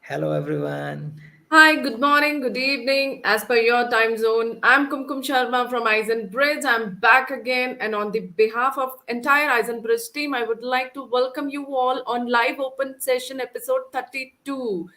Hello, everyone. Hi, good morning, good evening. As per your time zone, I'm Kumkum Sharma from iZenbridge. I'm back again, and on the behalf of entire iZenbridge team, I would like to welcome you all on live open session episode 32.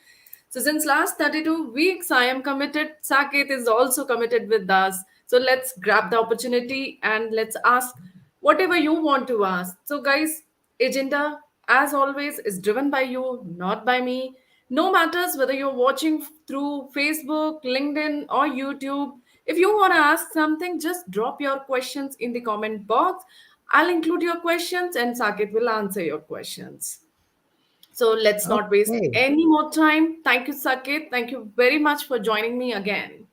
So since last 32 weeks, I am committed. Saket is also committed with us. So let's grab the opportunity and let's ask whatever you want to ask. So guys, agenda as always is driven by you, not by me. No matters whether you're watching through Facebook, LinkedIn, or YouTube. If you want to ask something, just drop your questions in the comment box. I'll include your questions and Saket will answer your questions. So let's not waste Okay. any more time. Thank you, Saket. Thank you very much for joining me again.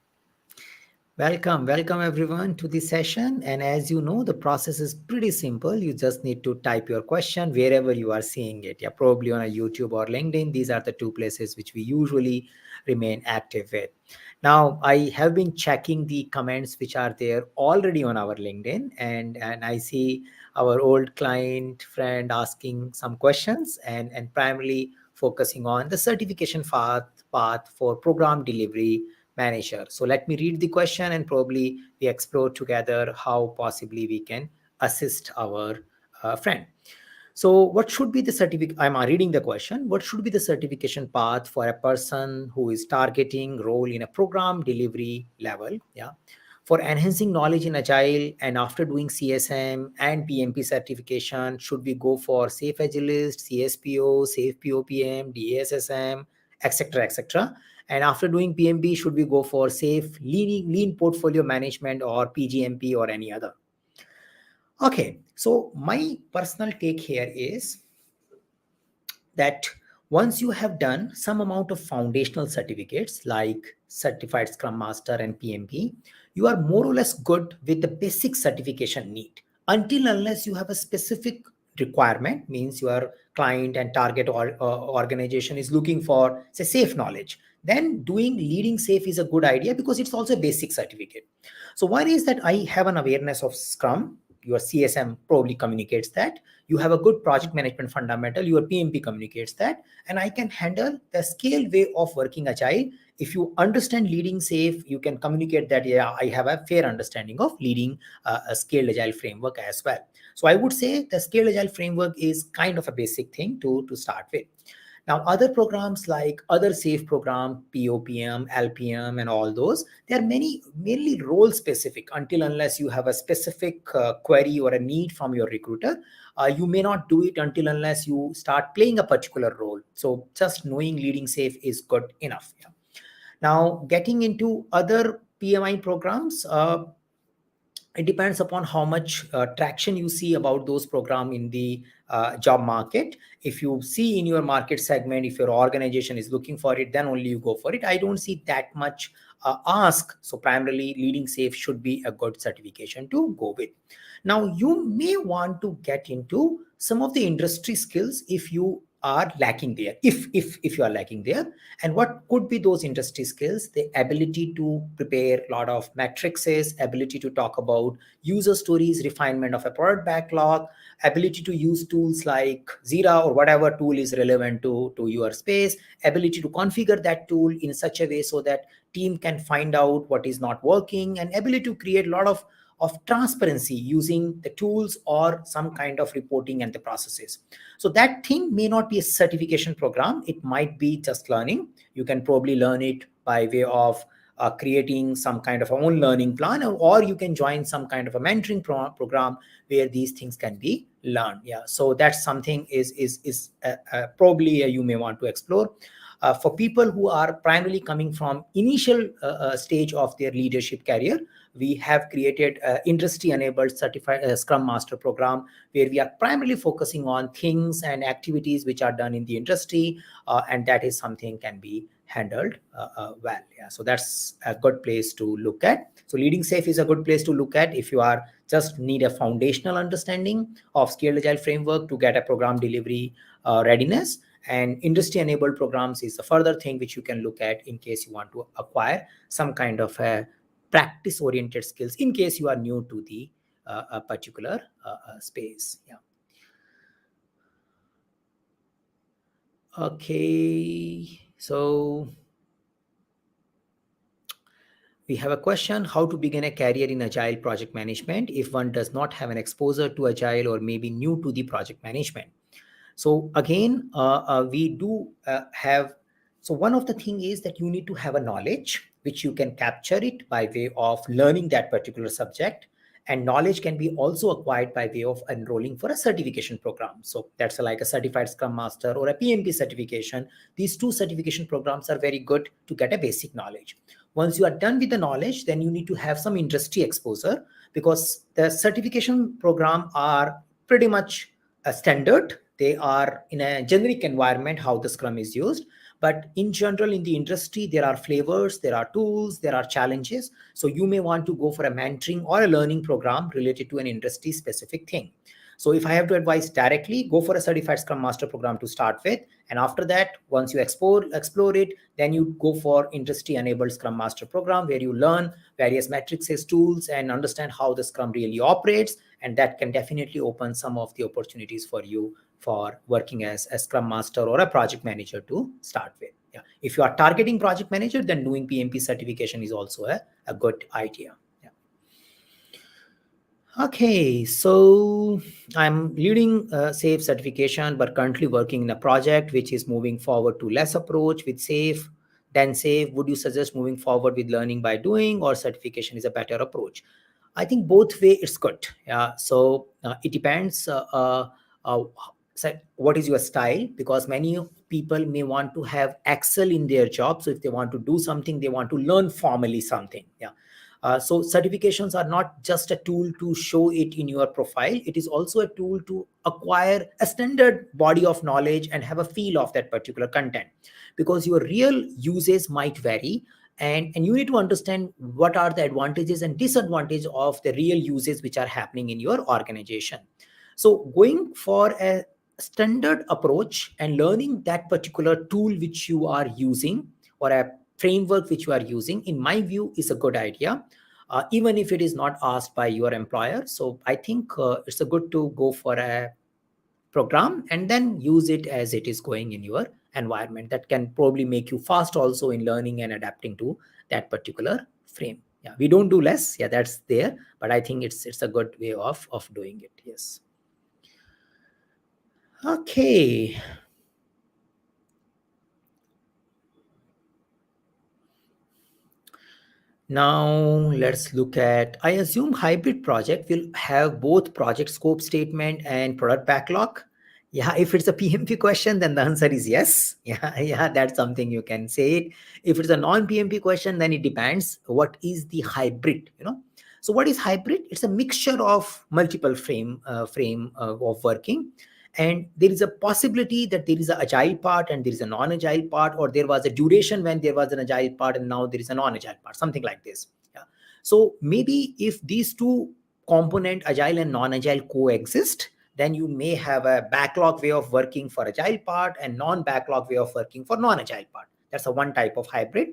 Welcome everyone to the session. And as you know, the process is pretty simple. You just need to type your question wherever you are seeing it. Yeah, probably on a YouTube or LinkedIn. These are the two places which we usually remain active with. Now, I have been checking the comments which are there already on our LinkedIn, and I see our old client friend asking some questions and primarily focusing on the certification path for program delivery manager. So let me read the question and probably we explore together how possibly we can assist our friend. So what should be the certificate? I'm reading the question. What should be the certification path for a person who is targeting role in a program delivery level? Yeah. For enhancing knowledge in Agile and after doing CSM and PMP certification, should we go for Safe Agilist, CSPO, Safe POPM, DASSM, etc., etc.? And after doing PMP, should we go for Safe Lean Portfolio Management or PGMP or any other? Okay, so my personal take here is that once you have done some amount of foundational certificates like certified Scrum Master and PMP, you are more or less good with the basic certification need until unless you have a specific requirement, means your client and target or organization is looking for say safe knowledge. Then doing leading safe is a good idea because it's also a basic certificate. So one is that I have an awareness of Scrum. Your CSM probably communicates that. You have a good project management fundamental. Your PMP communicates that. And I can handle the scale way of working Agile. If you understand leading safe, you can communicate that, yeah, I have a fair understanding of leading a scaled Agile framework as well. So I would say the scaled Agile framework is kind of a basic thing to start with. Now, other programs like other safe program, POPM, LPM, and all those, they are mainly role specific until unless you have a specific query or a need from your recruiter. You may not do it until unless you start playing a particular role. So just knowing leading safe is good enough. Yeah. Now, getting into other PMI programs, it depends upon how much traction you see about those programs in the job market. If you see in your market segment, if your organization is looking for it, then only you go for it. I don't see that much ask. So primarily leading safe should be a good certification to go with. Now you may want to get into some of the industry skills if you are lacking there, if you are lacking there. And what could be those industry skills? The ability to prepare a lot of matrices, ability to talk about user stories, refinement of a product backlog, ability to use tools like Jira or whatever tool is relevant to your space, ability to configure that tool in such a way so that team can find out what is not working, and ability to create a lot of transparency using the tools or some kind of reporting and the processes. So that thing may not be a certification program. It might be just learning. You can probably learn it by way of creating some kind of own learning plan, or you can join some kind of a mentoring program where these things can be learned. Yeah, so that's something is probably you may want to explore. For people who are primarily coming from initial stage of their leadership career, we have created industry enabled certified Scrum Master program where we are primarily focusing on things and activities which are done in the industry, and that is something can be handled well. Yeah, so that's a good place to look at. So leading safe is a good place to look at if you are just need a foundational understanding of scaled agile framework to get a program delivery readiness. And industry enabled programs is a further thing which you can look at in case you want to acquire some kind of a practice oriented skills in case you are new to the a particular space. Yeah. Okay. So we have a question: how to begin a career in Agile project management if one does not have an exposure to Agile or maybe new to the project management. So again, we do have, so one of the thing is that you need to have a knowledge which you can capture it by way of learning that particular subject, and knowledge can be also acquired by way of enrolling for a certification program. So that's like a certified Scrum Master or a PMP certification. These two certification programs are very good to get a basic knowledge. Once you are done with the knowledge, then you need to have some industry exposure, because the certification program are pretty much a standard. They are in a generic environment how the Scrum is used, but in general in the industry there are flavors, there are tools, there are challenges. So you may want to go for a mentoring or a learning program related to an industry specific thing. So if I have to advise directly, go for a certified Scrum Master program to start with, and after that, once you explore it, then you go for industry enabled Scrum Master program where you learn various matrices, tools, and understand how the Scrum really operates, and that can definitely open some of the opportunities for you for working as a Scrum Master or a project manager to start with. Yeah. If you are targeting project manager, then doing PMP certification is also a good idea. Yeah. Okay, so I'm leading SAFE certification, but currently working in a project which is moving forward to less approach with SAFE than SAFE. Would you suggest moving forward with learning by doing, or certification is a better approach? I think both way it's good. Yeah. So it depends. Uh, so what is your style? Because many people may want to have excel in their job. So if they want to do something, they want to learn formally something. Yeah. So certifications are not just a tool to show it in your profile. It is also a tool to acquire a standard body of knowledge and have a feel of that particular content, because your real uses might vary, and you need to understand what are the advantages and disadvantages of the real uses which are happening in your organization. So going for a standard approach and learning that particular tool which you are using, or a framework which you are using, in my view is a good idea, even if it is not asked by your employer. So I think it's a good to go for a program and then use it as it is going in your environment. That can probably make you fast also in learning and adapting to that particular frame. Yeah, we don't do less, yeah, that's there, but I think it's a good way of doing it. Yes. Okay. Now let's look at, I assume hybrid project will have both project scope statement and product backlog. Yeah, if it's a PMP question, then the answer is yes. Yeah, yeah, that's something you can say it. If it's a non-PMP question, then it depends. What is the hybrid? So what is hybrid? It's a mixture of multiple frame of working, and there is a possibility that there is an agile part and there is a non-agile part, or there was a duration when there was an agile part and now there is a non-agile part, something like this. Yeah. So maybe if these two component, agile and non-agile, coexist, then you may have a backlog way of working for agile part and non-backlog way of working for non-agile part. That's a one type of hybrid.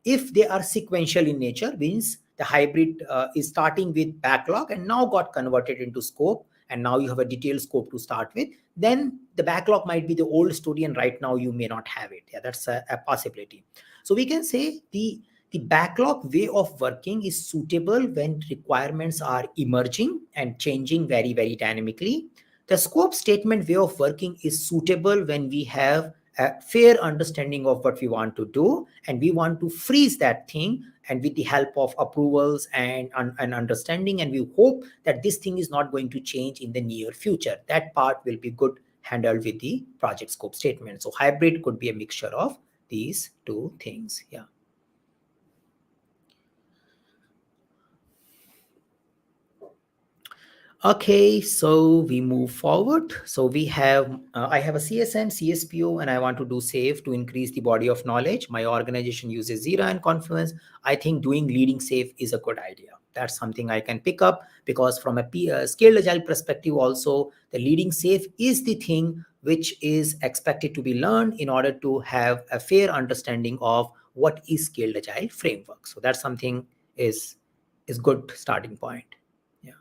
If they are sequential in nature, means the hybrid is starting with backlog and now got converted into scope, and now you have a detailed scope to start with, then the backlog might be the old story and right now you may not have it. Yeah, that's a possibility. So we can say the backlog way of working is suitable when requirements are emerging and changing very, very dynamically. The scope statement way of working is suitable when we have a fair understanding of what we want to do and we want to freeze that thing, and with the help of approvals and understanding, and we hope that this thing is not going to change in the near future. That part will be good handled with the project scope statement. So hybrid could be a mixture of these two things. Yeah. Okay, so we move forward. So we have, I have a CSM, CSPO, and I want to do SAFE to increase the body of knowledge. My organization uses Jira and Confluence. I think doing leading SAFE is a good idea. That's something I can pick up, because from a scaled agile perspective also, the leading SAFE is the thing which is expected to be learned in order to have a fair understanding of what is scaled agile framework. So that's something is good starting point. Yeah.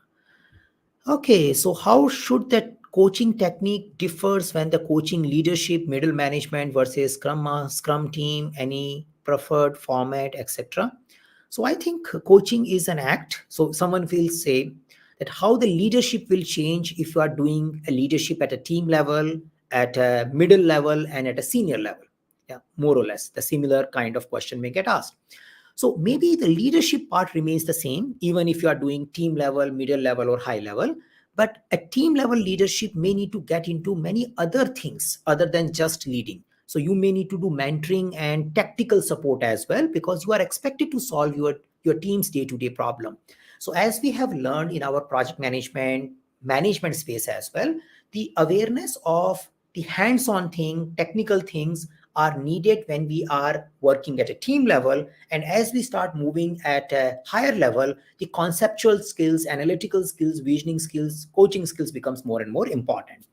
Okay, so how should that coaching technique differs when the coaching leadership, middle management versus Scrum team, any preferred format, etc. So I think coaching is an act. So someone will say that how the leadership will change if you are doing a leadership at a team level, at a middle level, and at a senior level. Yeah, more or less the similar kind of question may get asked. So maybe the leadership part remains the same, even if you are doing team level, middle level, or high level. But a team level leadership may need to get into many other things other than just leading. So you may need to do mentoring and tactical support as well, because you are expected to solve your team's day-to-day problem. So as we have learned in our project management space as well, the awareness of the hands-on thing, technical things are needed when we are working at a team level. And as we start moving at a higher level, the conceptual skills, analytical skills, visioning skills, coaching skills becomes more and more important.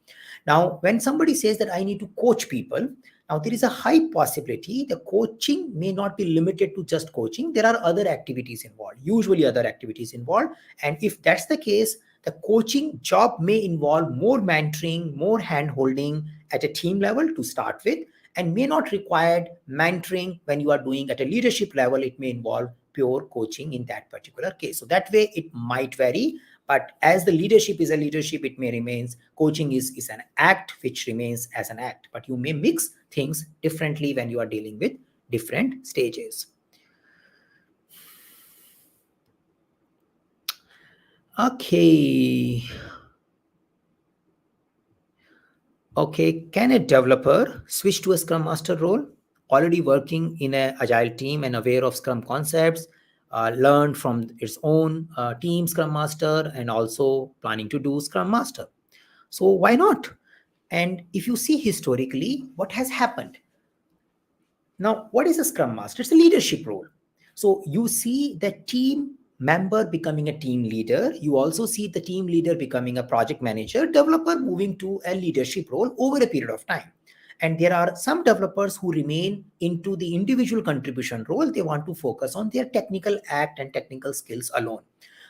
Now, when somebody says that I need to coach people, now there is a high possibility the coaching may not be limited to just coaching. There are other activities involved, usually other activities involved. And if that's the case, the coaching job may involve more mentoring, more hand holding at a team level to start with, and may not require mentoring when you are doing at a leadership level. It may involve pure coaching in that particular case. So that way it might vary, but as the leadership is a leadership, it may remains coaching is an act which remains as an act, but you may mix things differently when you are dealing with different stages. Okay, can a developer switch to a Scrum Master role? Already working in an Agile team and aware of Scrum concepts, learned from its own team Scrum Master, and also planning to do Scrum Master. So why not? And if you see historically, what has happened? Now, what is a Scrum Master? It's a leadership role. So you see the team member becoming a team leader. You also see the team leader becoming a project manager, developer moving to a leadership role over a period of time. And there are some developers who remain into the individual contribution role. They want to focus on their technical act and technical skills alone.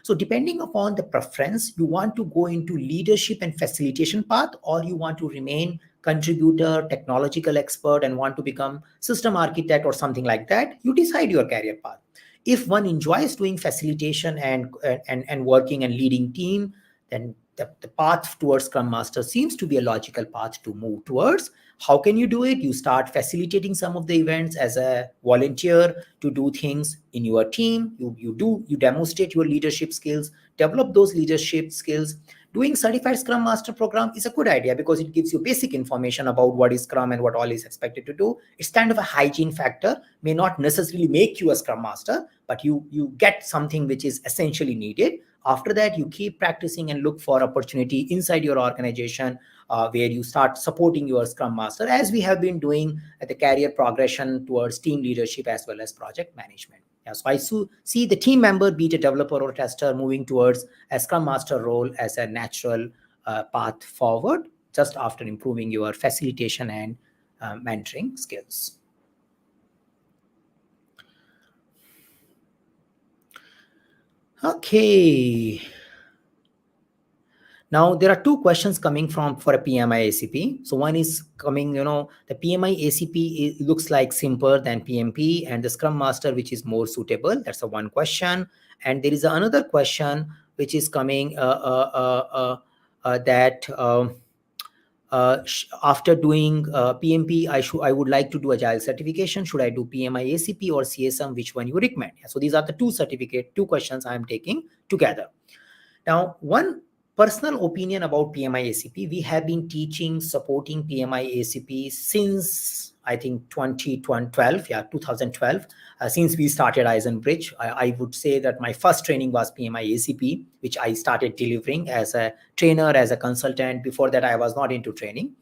So depending upon the preference, you want to go into leadership and facilitation path, or you want to remain contributor, technological expert, and want to become system architect or something like that, you decide your career path. If one enjoys doing facilitation and working and leading team, then the path towards Scrum Master seems to be a logical path to move towards. How can you do it? You start facilitating some of the events as a volunteer to do things in your team. You demonstrate your leadership skills, develop those leadership skills. Doing certified Scrum Master program is a good idea because it gives you basic information about what is Scrum and what all is expected to do. It's kind of a hygiene factor, may not necessarily make you a Scrum Master, but you get something which is essentially needed. After that, you keep practicing and look for opportunity inside your organization where you start supporting your Scrum Master, as we have been doing at the career progression towards team leadership as well as project management. Yeah, so I see the team member, be it a developer or a tester, moving towards a Scrum Master role as a natural path forward, just after improving your facilitation and mentoring skills. Okay. Now, there are two questions coming for a PMI-ACP. So one is coming, the PMI-ACP looks like simpler than PMP, and the Scrum Master, which is more suitable. That's a one question. And there is another question which is coming that after doing PMP, I would like to do Agile certification. Should I do PMI-ACP or CSM? Which one you recommend? So these are the two questions I am taking together. Now, one personal opinion about PMI-ACP, we have been teaching, supporting PMI-ACP since, I think, 2012, since we started iZenbridge. I would say that my first training was PMI-ACP, which I started delivering as a trainer, as a consultant. Before that, I was not into training.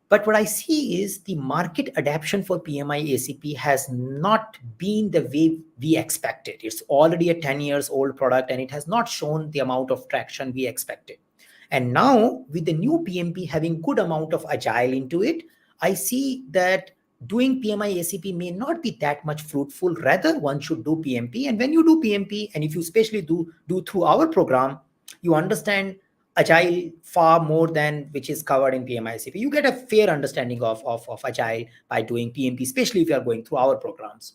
But what I see is the market adoption for PMI-ACP has not been the way we expected. It's already a 10 years old product and it has not shown the amount of traction we expected. And now with the new PMP having good amount of Agile into it, I see that doing PMI-ACP may not be that much fruitful. Rather, one should do PMP. And when you do PMP, and if you especially do through our program, you understand Agile far more than which is covered in PMI-ACP. You get a fair understanding of Agile by doing PMP, especially if you are going through our programs.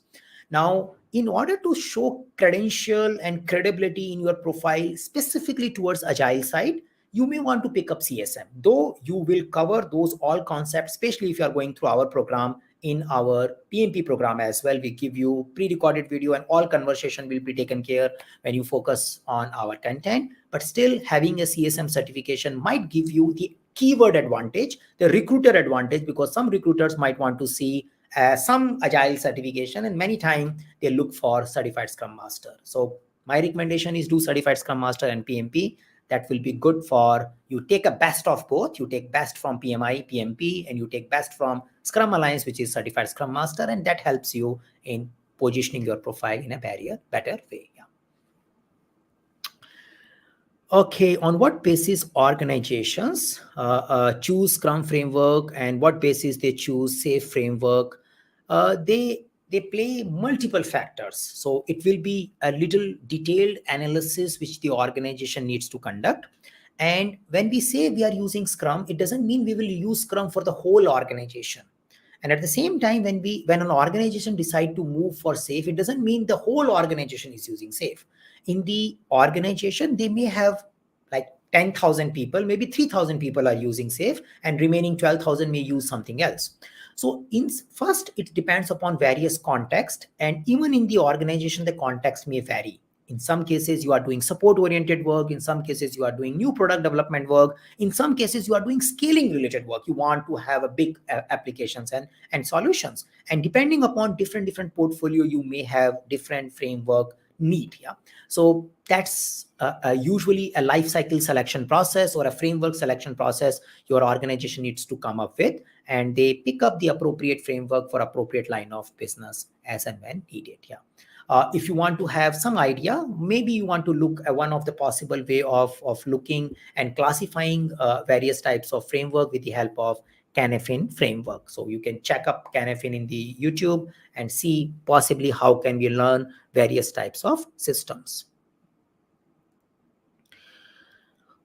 Now, in order to show credential and credibility in your profile specifically towards Agile side, you may want to pick up CSM, though you will cover those all concepts, especially if you are going through our program. In our PMP program as well, we give you pre-recorded video and all conversation will be taken care when you focus on our content. But still, having a CSM certification might give you the keyword advantage, the recruiter advantage, because some recruiters might want to see some Agile certification, and many times they look for certified Scrum Master. So my recommendation is do certified Scrum Master and PMP. That will be good for you. Take a best of both. You take best from PMI, PMP, and you take best from Scrum Alliance, which is certified Scrum Master, and that helps you in positioning your profile in a better way. Yeah. Okay, on what basis organizations choose Scrum framework and what basis they choose SAFe framework? They play multiple factors. So it will be a little detailed analysis which the organization needs to conduct. And when we say we are using Scrum, it doesn't mean we will use Scrum for the whole organization. And at the same time, when an organization decide to move for SAFe, it doesn't mean the whole organization is using SAFe. In the organization, they may have like 10,000 people, maybe 3,000 people are using SAFe, and remaining 12,000 may use something else. So first, it depends upon various context, and even in the organization, the context may vary. In some cases, you are doing support-oriented work. In some cases, you are doing new product development work. In some cases, you are doing scaling-related work. You want to have a big applications and solutions. And depending upon different portfolio, you may have different framework need. Yeah. So that's usually a life cycle selection process or a framework selection process your organization needs to come up with, and they pick up the appropriate framework for appropriate line of business as and when needed. Yeah. If you want to have some idea, maybe you want to look at one of the possible way of looking and classifying various types of framework with the help of Canafin framework. So you can check up Canafin in the YouTube and see possibly how can we learn various types of systems.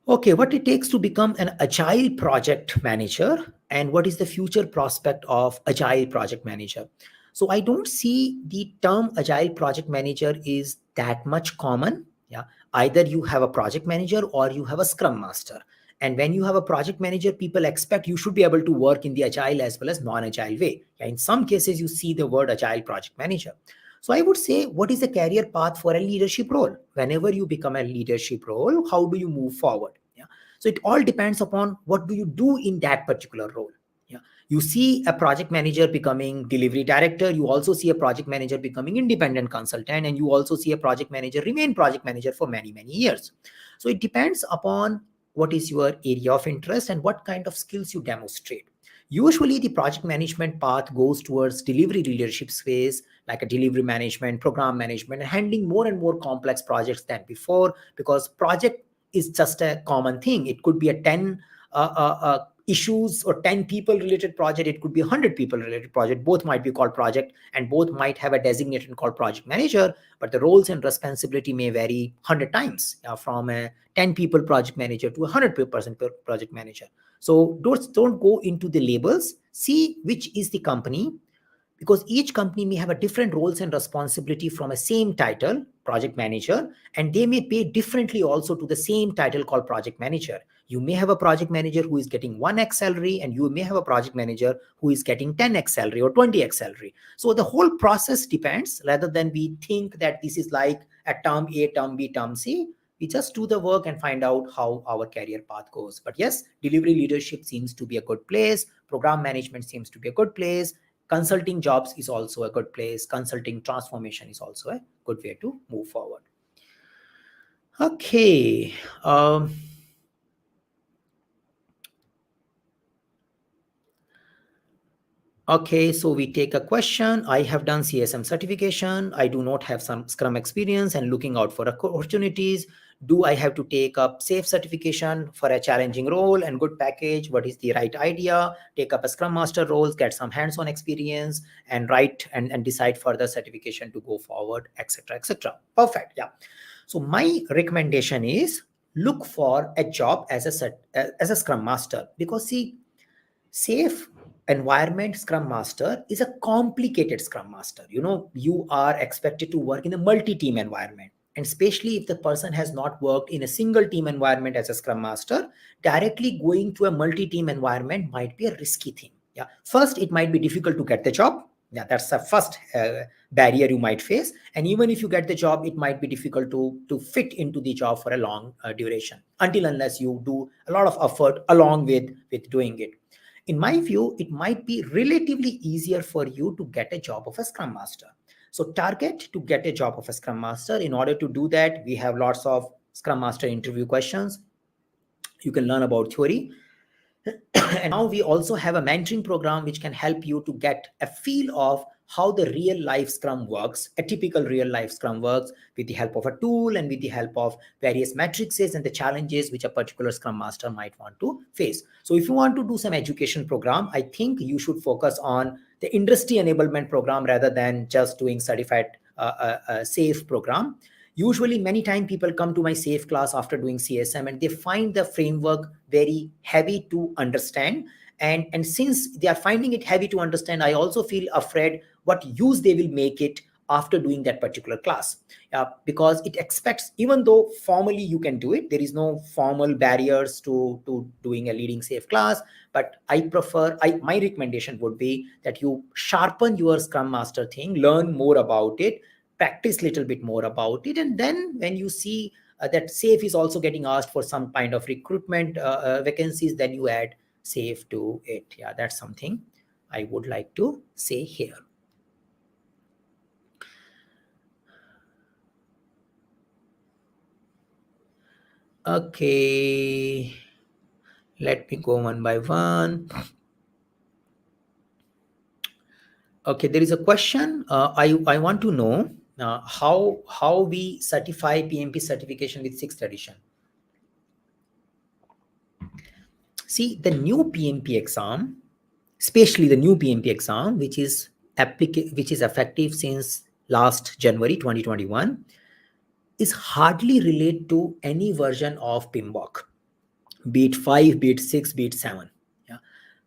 Okay, what it takes to become an Agile project manager and what is the future prospect of Agile project manager. So I don't see the term Agile project manager is that much common. Yeah, either you have a project manager or you have a Scrum Master. And when you have a project manager, people expect you should be able to work in the Agile as well as non-Agile way. Yeah, in some cases, you see the word Agile project manager. So I would say, what is the career path for a leadership role? Whenever you become a leadership role, how do you move forward? Yeah. So it all depends upon what do you do in that particular role. Yeah. You see a project manager becoming delivery director. You also see a project manager becoming independent consultant, and you also see a project manager remain project manager for many years. So it depends upon what is your area of interest and what kind of skills you demonstrate. Usually the project management path goes towards delivery leadership space, like a delivery management, program management, and handling more and more complex projects than before, because project is just a common thing. It could be a 10 issues or 10 people related project. It could be 100 people related project. Both might be called project and both might have a designation called project manager, but the roles and responsibility may vary 100 times from a 10 people project manager to a 100-person project manager. So don't go into the labels. See which is the company, because each company may have a different roles and responsibility from a same title, project manager, and they may pay differently also to the same title called project manager. You may have a project manager who is getting 1x salary, and you may have a project manager who is getting 10x salary or 20x salary. So the whole process depends, rather than we think that this is like a term A, term B, term C. We just do the work and find out how our career path goes. But yes, delivery leadership seems to be a good place. Program management seems to be a good place. Consulting jobs is also a good place. Consulting transformation is also a good way to move forward. Okay. Okay, so we take a question. I have done CSM certification. I do not have some Scrum experience and looking out for opportunities. Do I have to take up SAFe certification for a challenging role and good package? What is the right idea? Take up a Scrum Master role, get some hands-on experience, and write and decide for the certification to go forward, etc., etc. Perfect. Yeah. So my recommendation is look for a job as a Scrum Master, because see, safe environment Scrum Master is a complicated Scrum Master. You are expected to work in a multi-team environment, and especially if the person has not worked in a single team environment as a Scrum Master, directly going to a multi-team environment might be a risky thing. Yeah, first it might be difficult to get the job. Yeah, that's the first barrier you might face. And even if you get the job, it might be difficult to fit into the job for a long duration, until unless you do a lot of effort along with doing it. In my view, it might be relatively easier for you to get a job of a Scrum Master. So target to get a job of a Scrum Master. In order to do that, we have lots of Scrum Master interview questions. You can learn about theory. And now we also have a mentoring program which can help you to get a feel of how the real life Scrum works, a typical real life Scrum works, with the help of a tool and with the help of various matrices and the challenges which a particular Scrum Master might want to face. So if you want to do some education program, I think you should focus on the industry enablement program rather than just doing certified safe program. Usually, many times people come to my safe class after doing CSM and they find the framework very heavy to understand. And since they are finding it heavy to understand, I also feel afraid what use they will make it after doing that particular class. Because it expects, even though formally you can do it, there is no formal barriers to doing a leading safe class. But my recommendation would be that you sharpen your Scrum Master thing, learn more about it, practice little bit more about it, and then when you see that safe is also getting asked for some kind of recruitment vacancies, then you add safe to it. Yeah, that's something I would like to say here. Okay, let me go one by one. Okay, there is a question. I want to know how we certify PMP certification with 6th edition. See, the new PMP exam, especially the new PMP exam, which is effective since last January 2021, is hardly related to any version of PMBOK, be it 5, be it 6, be it 7. Yeah.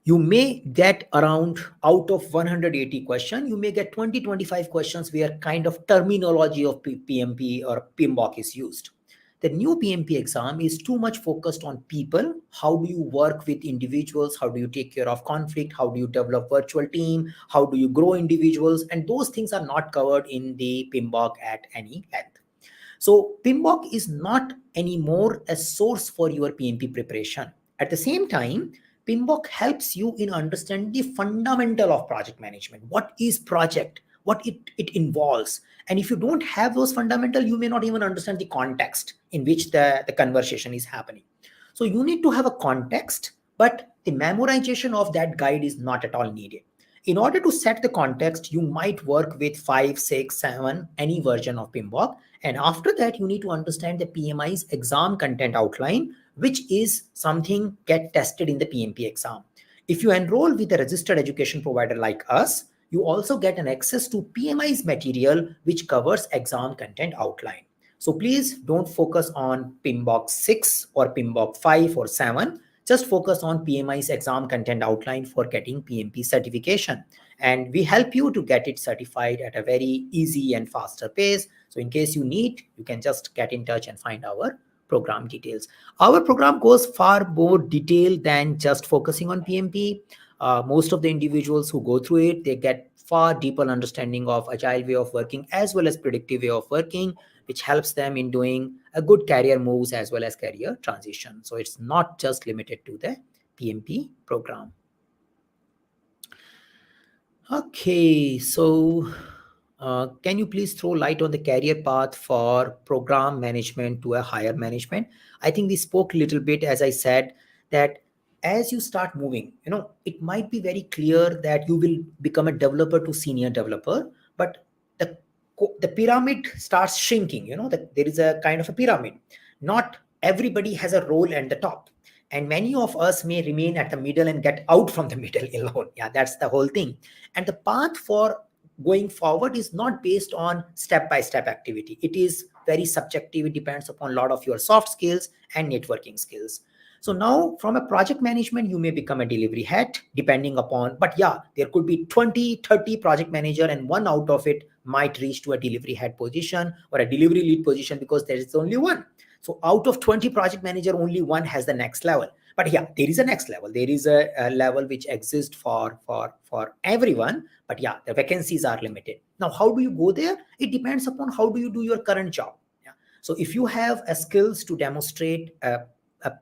You may get around, out of 180 questions, you may get 20-25 questions where kind of terminology of PMP or PMBOK is used. The new PMP exam is too much focused on people. How do you work with individuals? How do you take care of conflict? How do you develop virtual team? How do you grow individuals? And those things are not covered in the PMBOK at any length. So PMBOK is not anymore a source for your PMP preparation. At the same time, PMBOK helps you in understanding the fundamental of project management. What is project? What it involves? And if you don't have those fundamental, you may not even understand the context in which the conversation is happening. So you need to have a context, but the memorization of that guide is not at all needed. In order to set the context, you might work with 5, 6, 7, any version of PMBOK. And after that, you need to understand the PMI's exam content outline, which is something get tested in the PMP exam. If you enroll with a registered education provider like us, you also get an access to PMI's material, which covers exam content outline. So please don't focus on PMBOK 6 or PMBOK 5 or 7. Just focus on PMI's exam content outline for getting PMP certification. And we help you to get it certified at a very easy and faster pace. So in case you need, you can just get in touch and find our program details. Our program goes far more detailed than just focusing on PMP. Most of the individuals who go through it, they get far deeper understanding of agile way of working as well as predictive way of working, which helps them in doing a good career moves as well as career transition. So it's not just limited to the PMP program. Okay, so can you please throw light on the career path for program management to a higher management? I think we spoke a little bit, as I said, that as you start moving, it might be very clear that you will become a developer to senior developer, but the pyramid starts shrinking. That there is a kind of a pyramid. Not everybody has a role at the top, and many of us may remain at the middle and get out from the middle alone. Yeah, that's the whole thing. And the path for going forward is not based on step-by-step activity. It is very subjective. It depends upon a lot of your soft skills and networking skills. So now from a project management, you may become a delivery head depending upon, but yeah, there could be 20, 30 project manager and one out of it might reach to a delivery head position or a delivery lead position because there is only one. So out of 20 project manager, only one has the next level. But yeah, there is a next level. There is a level which exists for everyone. But yeah, the vacancies are limited. Now, how do you go there? It depends upon how do you do your current job. Yeah. So if you have a skills to demonstrate a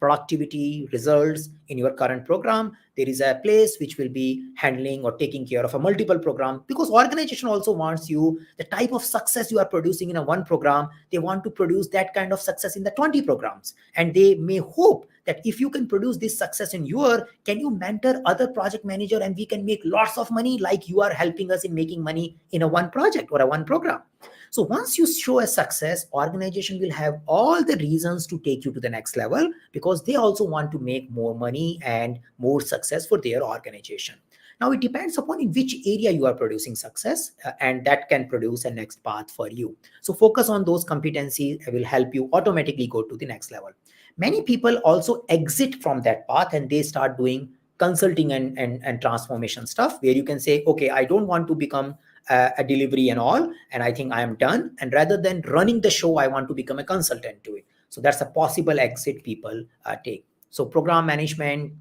productivity results in your current program, there is a place which will be handling or taking care of a multiple program, because organization also wants you the type of success you are producing in a one program, they want to produce that kind of success in the 20 programs, and they may hope that if you can produce this success in your, can you mentor other project manager and we can make lots of money like you are helping us in making money in a one project or a one program. So once you show a success, organization will have all the reasons to take you to the next level because they also want to make more money and more success for their organization. Now it depends upon in which area you are producing success, and that can produce a next path for you. So focus on those competencies will help you automatically go to the next level. Many people also exit from that path and they start doing consulting and transformation stuff where you can say, okay, I don't want to become a delivery and all, and I think I am done. And rather than running the show, I want to become a consultant to it. So that's a possible exit people take. So program management,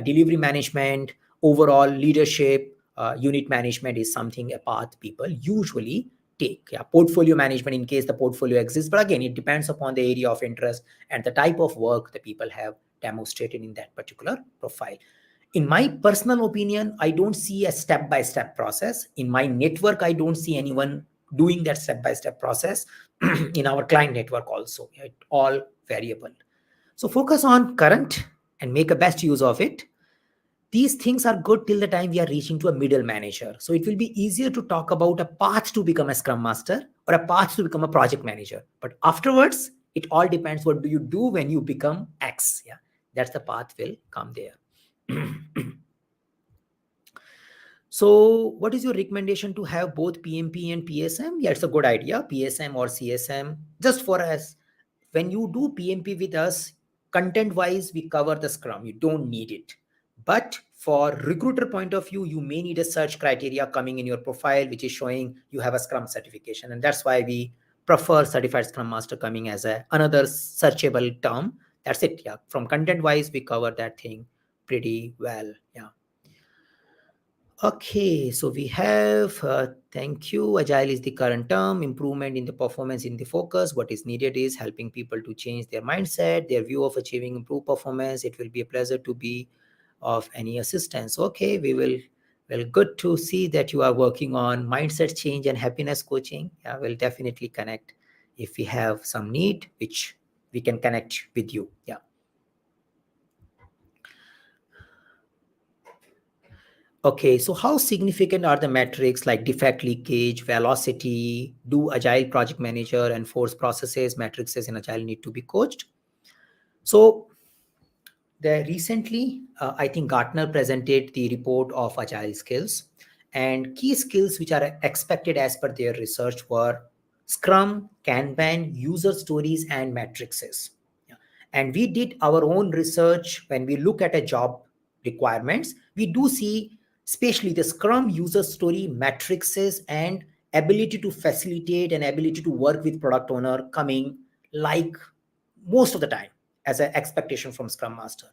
delivery management, overall leadership, unit management is something a path people usually take. Yeah, portfolio management in case the portfolio exists, but again, it depends upon the area of interest and the type of work the people have demonstrated in that particular profile. In my personal opinion, I don't see a step-by-step process. In my network, I don't see anyone doing that step-by-step process. In our client network also, it all variable. So focus on current and make a best use of it. These things are good till the time we are reaching to a middle manager. So it will be easier to talk about a path to become a Scrum Master or a path to become a project manager. But afterwards, it all depends what do you do when you become X. Yeah, that's the path will come there. So what is your recommendation to have both PMP and PSM? Yeah, it's a good idea, PSM or CSM. Just for us, when you do PMP with us, content-wise, we cover the Scrum. You don't need it. But for recruiter point of view, you may need a search criteria coming in your profile, which is showing you have a Scrum certification. And that's why we prefer Certified Scrum Master coming as another searchable term. That's it. Yeah. From content-wise, we cover that thing pretty well. Yeah. Okay, so we have, thank you. Agile is the current term, improvement in the performance in the focus. What is needed is helping people to change their mindset, their view of achieving improved performance. It will be a pleasure to be of any assistance. Okay, well, good to see that you are working on mindset change and happiness coaching. Yeah, we'll definitely connect if we have some need, which we can connect with you. Yeah. Okay, so how significant are the metrics like defect, leakage, velocity? Do Agile Project Manager and force processes, matrices in Agile need to be coached? So recently, I think Gartner presented the report of Agile skills, and key skills which are expected as per their research were Scrum, Kanban, user stories, and matrices. Yeah. And we did our own research. When we look at a job requirements, we do see especially the Scrum, user story, matrices, and ability to facilitate and ability to work with product owner coming like most of the time as an expectation from Scrum Master.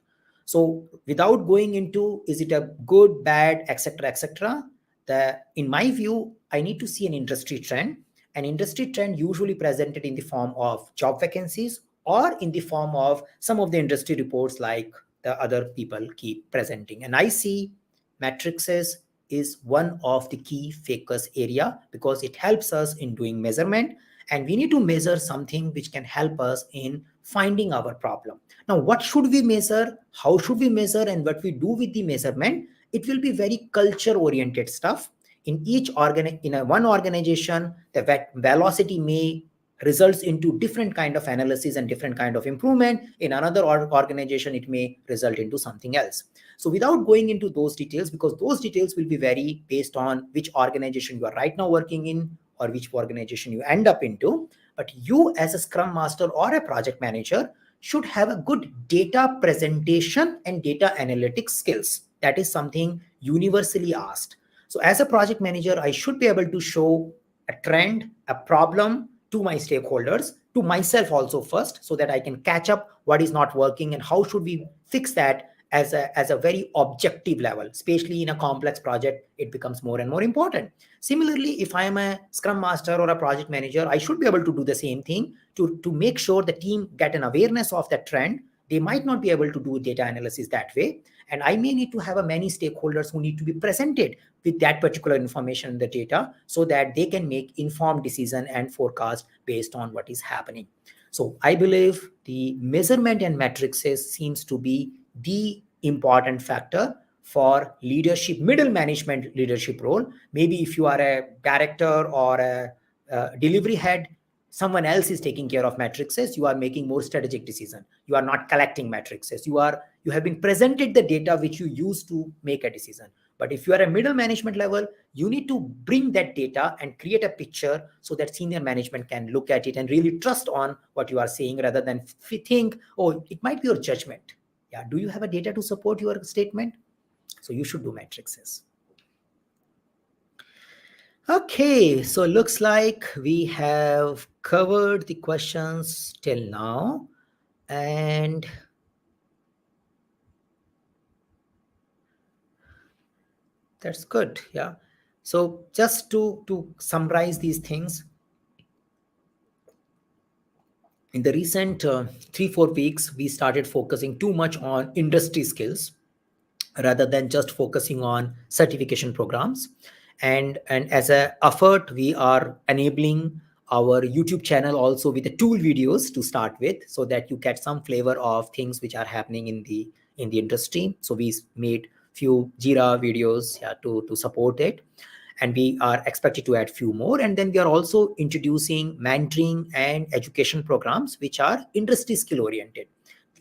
So without going into is it a good, bad, etc., in my view, I need to see an industry trend. An industry trend usually presented in the form of job vacancies or in the form of some of the industry reports like the other people keep presenting. And I see matrices is one of the key focus area because it helps us in doing measurement, and we need to measure something which can help us in finding our problem. Now, what should we measure? How should we measure? And what we do with the measurement? It will be very culture-oriented stuff. In each one organization, the velocity may results into different kind of analysis and different kind of improvement. In another organization, it may result into something else. So without going into those details, because those details will be very based on which organization you are right now working in, or which organization you end up into, but you as a Scrum Master or a project manager should have a good data presentation and data analytics skills. That is something universally asked. So as a project manager, I should be able to show a trend, a problem to my stakeholders, to myself also first, so that I can catch up what is not working and how should we fix that as a very objective level. Especially in a complex project, it becomes more and more important. Similarly, if I am a Scrum Master or a project manager, I should be able to do the same thing to make sure the team get an awareness of that trend. They might not be able to do data analysis that way, and I may need to have a many stakeholders who need to be presented with that particular information in the data, so that they can make informed decision and forecast based on what is happening. So I believe the measurement and matrices seems to be the important factor for leadership, middle management leadership role. Maybe if you are a director or a delivery head, someone else is taking care of matrices, you are making more strategic decision, you are not collecting matrices, you have been presented the data which you use to make a decision. But if you are a middle management level, you need to bring that data and create a picture so that senior management can look at it and really trust on what you are saying, rather than think, oh, it might be your judgment. Yeah, do you have a data to support your statement? So you should do matrices. Okay, so looks like we have covered the questions till now, and that's good. Yeah. So just to summarize these things, in the recent 3-4 weeks, we started focusing too much on industry skills rather than just focusing on certification programs. And as an effort, we are enabling our YouTube channel also with the tool videos to start with, so that you get some flavor of things which are happening in the industry. So we made few Jira videos, yeah, to support it, and we are expected to add few more. And then we are also introducing mentoring and education programs which are industry skill oriented,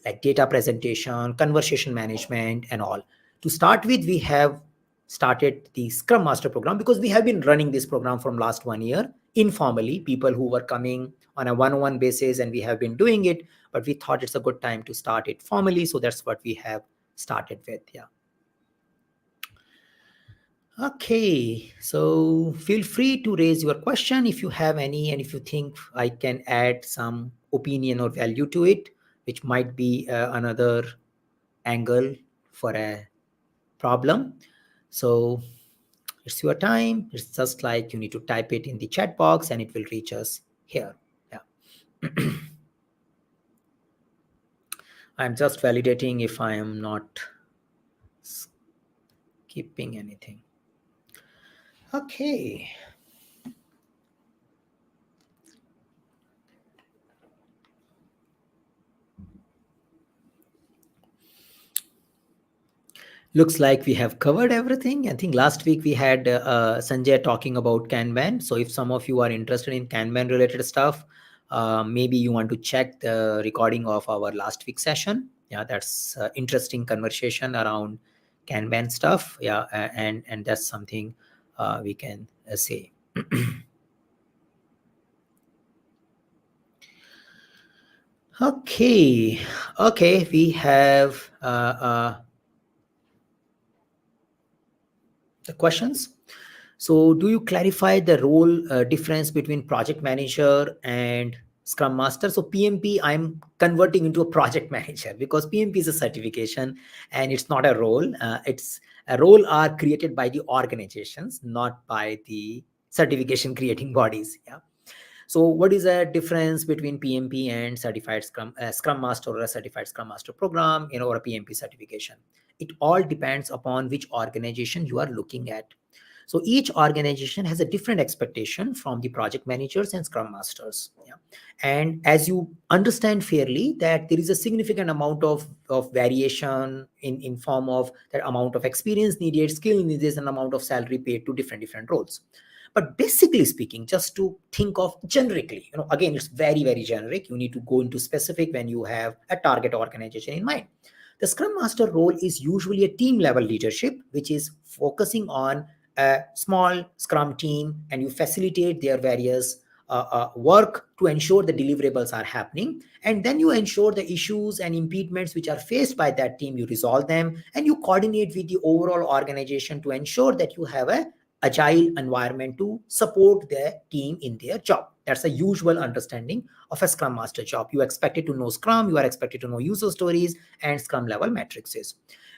like data presentation, conversation management, and all. To start with, we have started the Scrum Master program, because we have been running this program from last 1 year informally, people who were coming on a one-on-one basis, and we have been doing it, but we thought it's a good time to start it formally. So that's what we have started with. Yeah. Okay, so feel free to raise your question if you have any, and if you think I can add some opinion or value to it, which might be another angle for a problem. So it's your time. It's just like you need to type it in the chat box and it will reach us here. Yeah. I'm just validating if I am not skipping anything. Okay. Looks like we have covered everything. I think last week we had Sanjay talking about Kanban. So if some of you are interested in Kanban related stuff, maybe you want to check the recording of our last week's session. Yeah, that's interesting conversation around Kanban stuff. Yeah, and that's something we can say. Okay, we have the questions. So do you clarify the role difference between project manager and Scrum Master? So PMP, I'm converting into a project manager, because PMP is a certification and it's not a role. It's a role are created by the organizations, not by the certification creating bodies. Yeah. So what is the difference between PMP and certified Scrum Master, or a certified Scrum Master program, or a PMP certification? It all depends upon which organization you are looking at. So each organization has a different expectation from the project managers and Scrum Masters. Yeah. And as you understand fairly, that there is a significant amount of variation in form of that amount of experience needed, skill needed, and amount of salary paid to different roles. But basically speaking, just to think of generically, again, it's very, very generic. You need to go into specific when you have a target organization in mind. The Scrum Master role is usually a team level leadership, which is focusing on a small Scrum team and you facilitate their various work to ensure the deliverables are happening, and then you ensure the issues and impediments which are faced by that team, you resolve them, and you coordinate with the overall organization to ensure that you have a agile environment to support the team in their job. That's a usual understanding of a Scrum Master job. You are expected to know Scrum, you are expected to know user stories and Scrum level matrices.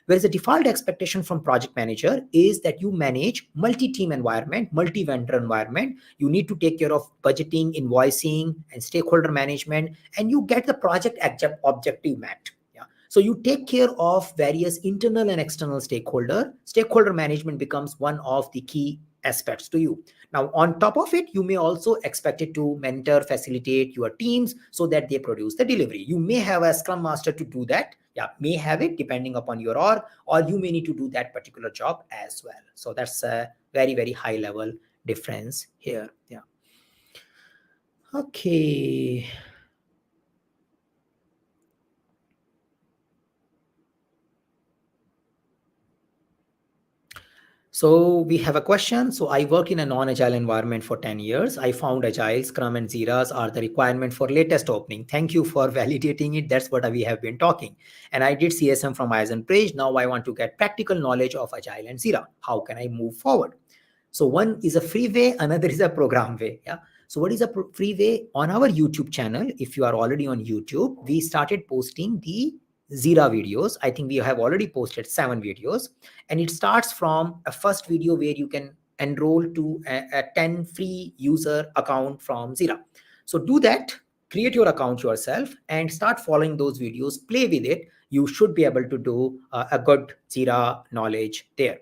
Whereas the default expectation from project manager is that you manage multi-team environment, multi-vendor environment. You need to take care of budgeting, invoicing, and stakeholder management, and you get the project objective met. Yeah. So you take care of various internal and external stakeholder. Stakeholder management becomes one of the key aspects to you. Now, on top of it, you may also expect it to mentor, facilitate your teams so that they produce the delivery. You may have a Scrum Master to do that. Yeah, may have it depending upon your org, or you may need to do that particular job as well. So that's a very, very high level difference here. Yeah. Okay. So we have a question. So I work in a non-agile environment for 10 years. I found Agile, Scrum and Jiras are the requirement for latest opening. Thank you for validating it. That's what we have been talking. And I did CSM from iZenbridge. Now I want to get practical knowledge of Agile and Jira. How can I move forward? So one is a free way, another is a program way. Yeah. So what is a free way? On our YouTube channel, if you are already on YouTube, we started posting the Jira videos. I think we have already posted 7 videos, and it starts from a first video where you can enroll to a 10 free user account from Jira. So do that, create your account yourself and start following those videos, play with it. You should be able to do a good Jira knowledge there.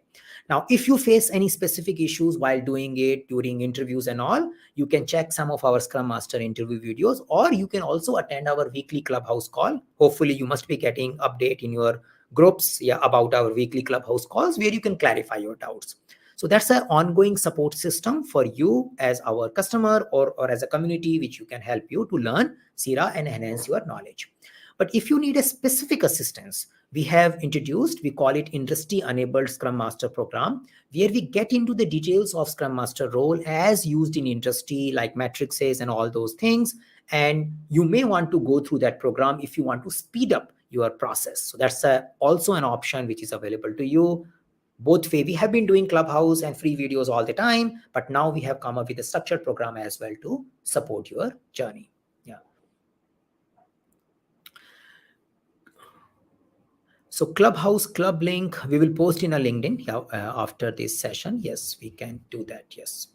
Now, if you face any specific issues while doing it during interviews and all, you can check some of our Scrum Master interview videos, or you can also attend our weekly Clubhouse call. Hopefully, you must be getting update in your groups about our weekly Clubhouse calls where you can clarify your doubts. So that's an ongoing support system for you as our customer or as a community, which you can help you to learn Jira and enhance your knowledge. But if you need a specific assistance, we have introduced, we call it Industry Enabled Scrum Master Program, where we get into the details of Scrum Master role as used in industry, like matrices and all those things. And you may want to go through that program if you want to speed up your process. So that's also an option which is available to you. Both way, we have been doing Clubhouse and free videos all the time, but now we have come up with a structured program as well to support your journey. Yeah. So Clubhouse club link, we will post in a LinkedIn after this session. Yes, we can do that. Yes.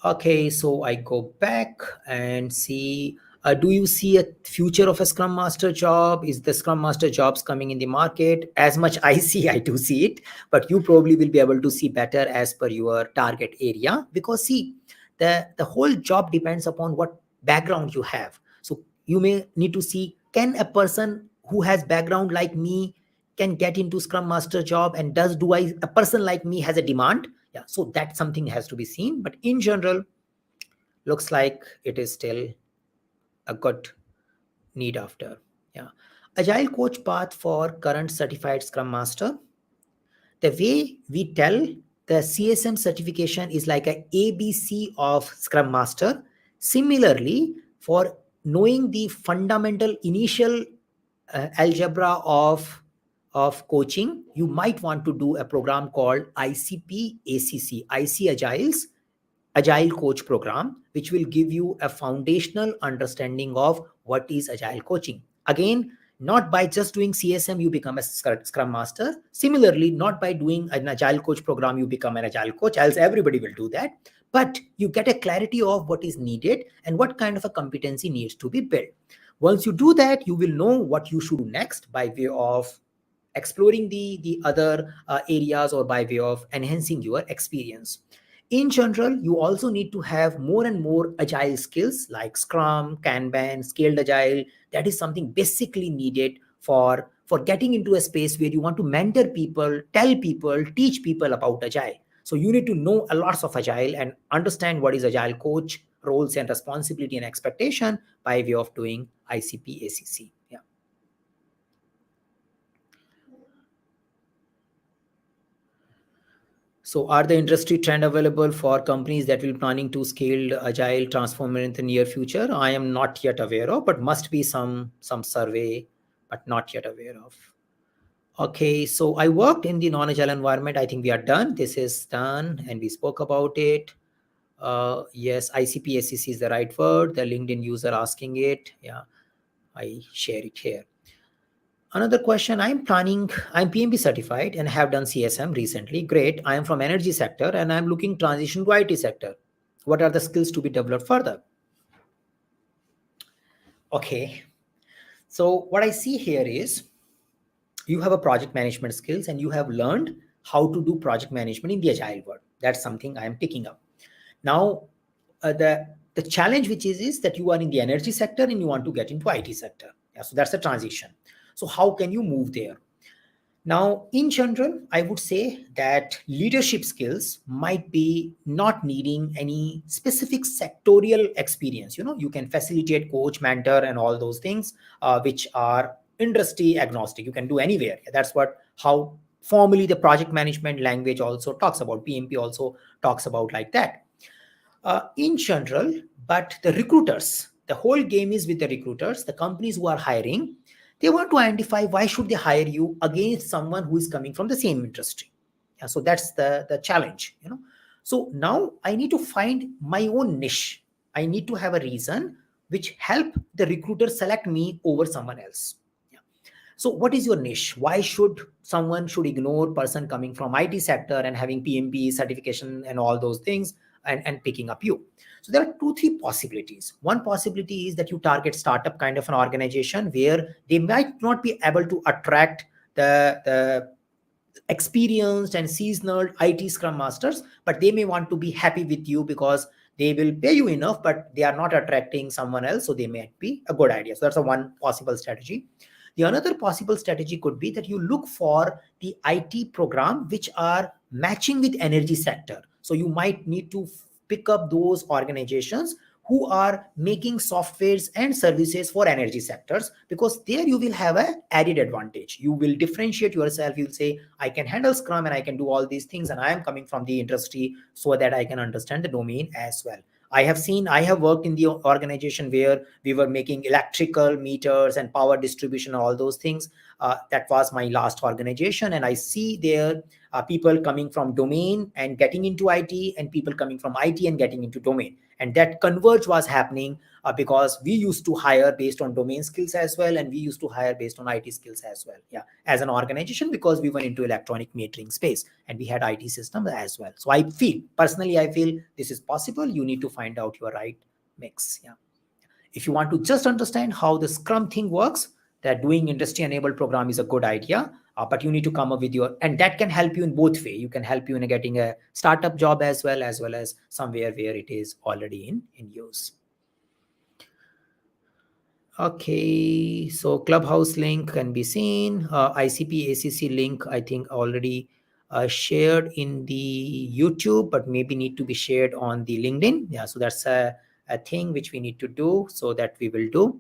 Okay, so I go back and see, do you see a future of a Scrum Master job? Is the Scrum Master jobs coming in the market? As much I see, I do see it, but you probably will be able to see better as per your target area, because see, the whole job depends upon what background you have. So you may need to see, can a person who has background like me can get into Scrum Master job, and a person like me has a demand? Yeah, so that something has to be seen, but in general, looks like it is still a good need after. Yeah. Agile coach path for current certified Scrum Master. The way we tell, the CSM certification is like a ABC of Scrum Master. Similarly, for knowing the fundamental initial algebra of coaching, you might want to do a program called ICP-ACC, IC Agile's Agile Coach Program, which will give you a foundational understanding of what is Agile coaching. Again, not by just doing CSM, you become a Scrum Master. Similarly, not by doing an Agile Coach program, you become an Agile Coach, else everybody will do that. But you get a clarity of what is needed and what kind of a competency needs to be built. Once you do that, you will know what you should do next by way of exploring the other areas or by way of enhancing your experience. In general, you also need to have more and more agile skills like Scrum, Kanban, Scaled Agile. That is something basically needed for getting into a space where you want to mentor people, tell people, teach people about Agile. So you need to know a lot of Agile and understand what is Agile coach roles and responsibility and expectation by way of doing ICP ACC. Yeah. So are the industry trend available for companies that will planning to scale agile transformer in the near future? I am not yet aware of, but must be some survey, but not yet aware of. Okay, so I worked in the non-agile environment. I think we are done. This is done, and we spoke about it. Yes, ICP SEC is the right word. The LinkedIn user asking it. Yeah, I share it here. Another question, I'm PMP certified and have done CSM recently. Great. I am from energy sector and I'm looking transition to IT sector. What are the skills to be developed further? Okay. So what I see here is you have a project management skills and you have learned how to do project management in the agile world. That's something I am picking up. Now, the challenge which is that you are in the energy sector and you want to get into IT sector. Yeah, so that's the transition. So how can you move there? Now, in general, I would say that leadership skills might be not needing any specific sectorial experience. You can facilitate, coach, mentor, and all those things, which are industry agnostic. You can do anywhere. That's how formally the project management language also talks about. PMP also talks about like that. In general, but the recruiters, the whole game is with the recruiters, the companies who are hiring, they want to identify why should they hire you against someone who is coming from the same industry. Yeah, so that's the challenge. So now I need to find my own niche. I need to have a reason which help the recruiter select me over someone else. Yeah. So what is your niche? Why should ignore person coming from IT sector and having PMP certification and all those things and picking up you? So there are 2-3 possibilities. One possibility is that you target startup kind of an organization where they might not be able to attract the experienced and seasonal IT Scrum Masters, but they may want to be happy with you because they will pay you enough, but they are not attracting someone else, so they may be a good idea. So that's a one possible strategy. The another possible strategy could be that you look for the IT program which are matching with energy sector. So you might need to pick up those organizations who are making softwares and services for energy sectors, because there you will have a added advantage. You will differentiate yourself. You'll say, I can handle Scrum and I can do all these things, and I am coming from the industry so that I can understand the domain as well. I have worked in the organization where we were making electrical meters and power distribution and all those things. That was my last organization, and I see there people coming from domain and getting into IT, and people coming from IT and getting into domain. And that converge was happening because we used to hire based on domain skills as well, and we used to hire based on IT skills as well. Yeah, as an organization, because we went into electronic metering space and we had IT systems as well. So I feel this is possible. You need to find out your right mix. Yeah. If you want to just understand how the Scrum thing works, that doing industry enabled program is a good idea, but you need to come up with and that can help you in both way. You can help you in getting a startup job as well as somewhere where it is already in use. Okay, so Clubhouse link can be seen. ICP ACC link, I think already shared in the YouTube, but maybe need to be shared on the LinkedIn. Yeah, so that's a thing which we need to do, so that we will do.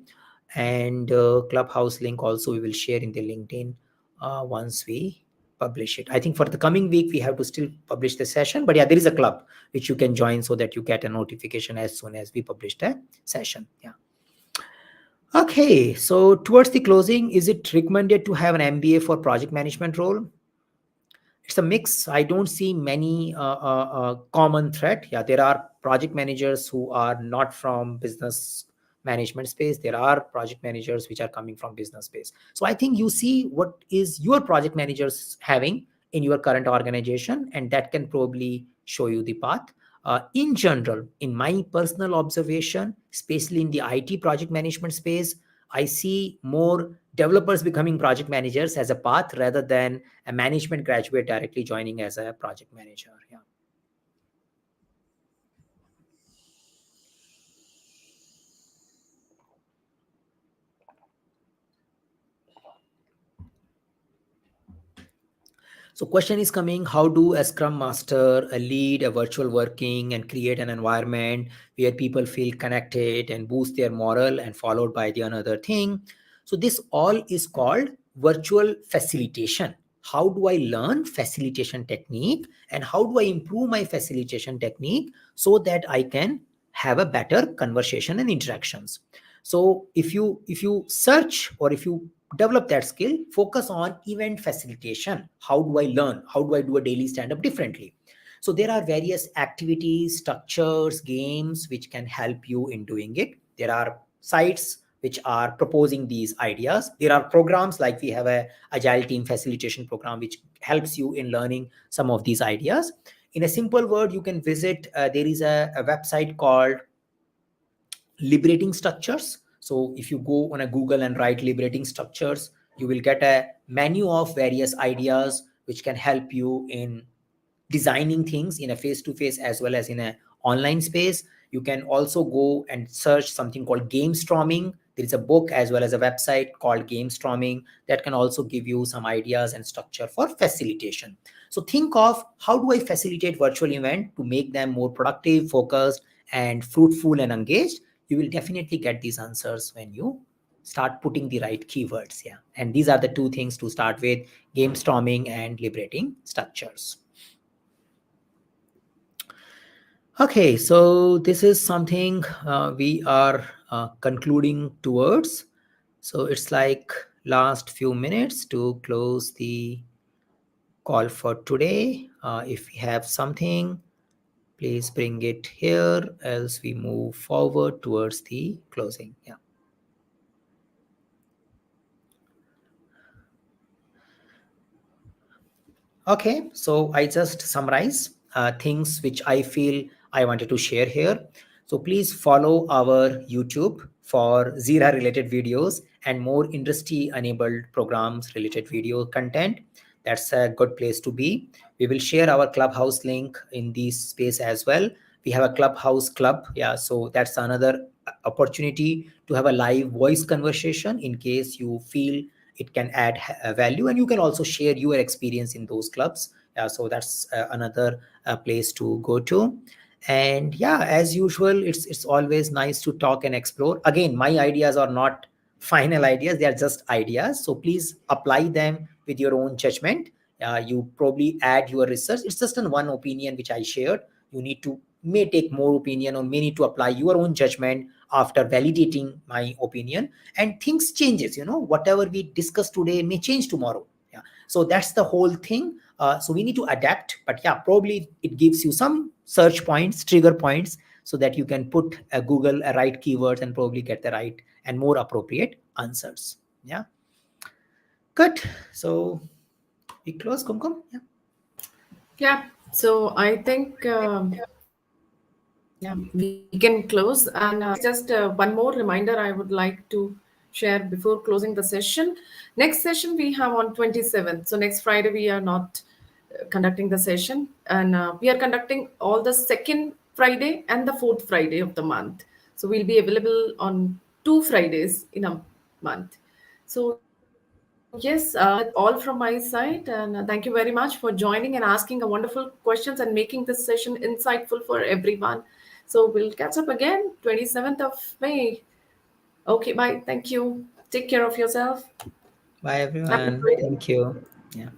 And Clubhouse link also we will share in the LinkedIn once we publish it. I think for the coming week, we have to still publish the session, but yeah, there is a club which you can join so that you get a notification as soon as we publish the session. Yeah. Okay, so towards the closing, is it recommended to have an MBA for project management role? It's a mix. I don't see many common thread. Yeah, there are project managers who are not from business management space. There are project managers which are coming from business space. So I think you see what is your project managers having in your current organization, and that can probably show you the path. In general, in my personal observation, especially in the IT project management space, I see more developers becoming project managers as a path rather than a management graduate directly joining as a project manager. Yeah. So question is coming, how do a Scrum Master lead a virtual working and create an environment where people feel connected and boost their morale, and followed by the another thing. So this all is called virtual facilitation. how do I learn facilitation technique and how do I improve my facilitation technique so that I can have a better conversation and interactions. So if you search or if you develop that skill, focus on event facilitation. How do I learn? How do I do a daily stand up differently? So there are various activities, structures, games which can help you in doing it. There are sites which are proposing these ideas. There are programs like we have a Agile team facilitation program which helps you in learning some of these ideas. In a simple word, you can visit, there is a website called Liberating Structures. So if you go on a Google and write liberating structures, you will get a menu of various ideas which can help you in designing things in a face-to-face as well as in a online space. You can also go and search something called game storming. There is a book as well as a website called game storming that can also give you some ideas and structure for facilitation. So think of how do I facilitate virtual event to make them more productive, focused, and fruitful and engaged. You will definitely get these answers when you start putting the right keywords. Yeah, and these are the two things to start with: game storming and liberating structures. Okay, so this is something we are concluding towards. So it's like last few minutes to close the call for today. If we have something, please bring it here as we move forward towards the closing. Yeah. Okay, so I just summarize things which I feel I wanted to share here. So please follow our YouTube for Jira related videos and more industry enabled programs related video content. That's a good place to be. We will share our Clubhouse link in this space as well. We have a Clubhouse club. Yeah, so that's another opportunity to have a live voice conversation in case you feel it can add value, and you can also share your experience in those clubs. So that's another place to go to. And yeah, as usual, it's always nice to talk and explore. Again, my ideas are not final ideas, they are just ideas, so please apply them with your own judgment. You probably add your research. It's just an one opinion which I shared. You need to may take more opinion or may need to apply your own judgment after validating my opinion. And things changes, whatever we discuss today may change tomorrow. Yeah, so that's the whole thing. So we need to adapt, but yeah, probably it gives you some search points, trigger points, so that you can put a Google a right keywords and probably get the right and more appropriate answers. Yeah, good. So we close, Kumkum. Yeah. Yeah. So I think yeah, we can close. And just one more reminder I would like to share before closing the session. Next session we have on 27th. So next Friday we are not conducting the session, and we are conducting all the second Friday and the fourth Friday of the month. So we'll be available on 2 Fridays in a month. So yes, that's all from my side, and thank you very much for joining and asking a wonderful questions and making this session insightful for everyone. So we'll catch up again 27th of May. Okay, bye. Thank you. Take care of yourself. Bye Happy everyone, Friday. thank you. Yeah.